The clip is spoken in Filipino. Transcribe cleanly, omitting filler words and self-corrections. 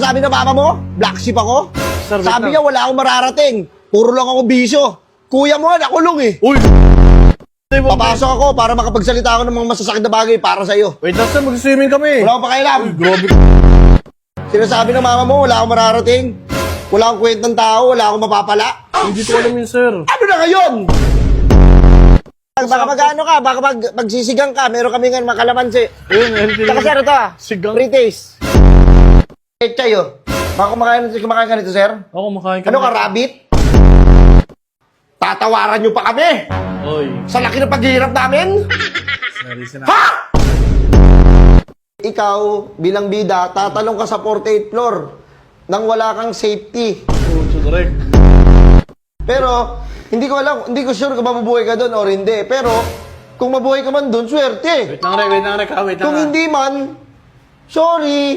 sinasabi ng mama mo? Black sheep ako? Sir, wait Sabi lang. niya, wala akong mararating. Puro lang ako bisyo. Kuya mo, nakulong eh. Uy! Papasok ako para makapagsalita ako ng mga masasakit na bagay para sa'yo. Wait lang sir, mag-swimming kami. Wala akong pakialam. Uy, grabe. Sinasabi ng mama mo, wala akong mararating. Wala akong kwentang tao, wala akong mapapala. Hindi ko alam yun sir. Ano na ngayon? Baka mag-ano ka, baka magsisigang ka. Meron kami ngayon makalamansi. Ayun, healthy. Tsaka sir, ito ah. Sigang. Pre-taste. Chay oh. Baka kumakain ka nito, sir? Ako, makain ka. Ano ka, rabbit? Tatawaran nyo pa kami! Oy. Sa laki ng paghihirap namin? Sorry, Ha? Ikaw, bilang bida, tatalong ka sa 48th floor nang wala kang safety. Oh, correct. Pero, hindi ko alam, hindi ko sure kung mabubuhay ka doon or hindi. Pero, kung mabuhay ka man doon, swerte. Wait lang, Rek. Wait lang, Rek. Wait lang. Kung hindi man, sorry.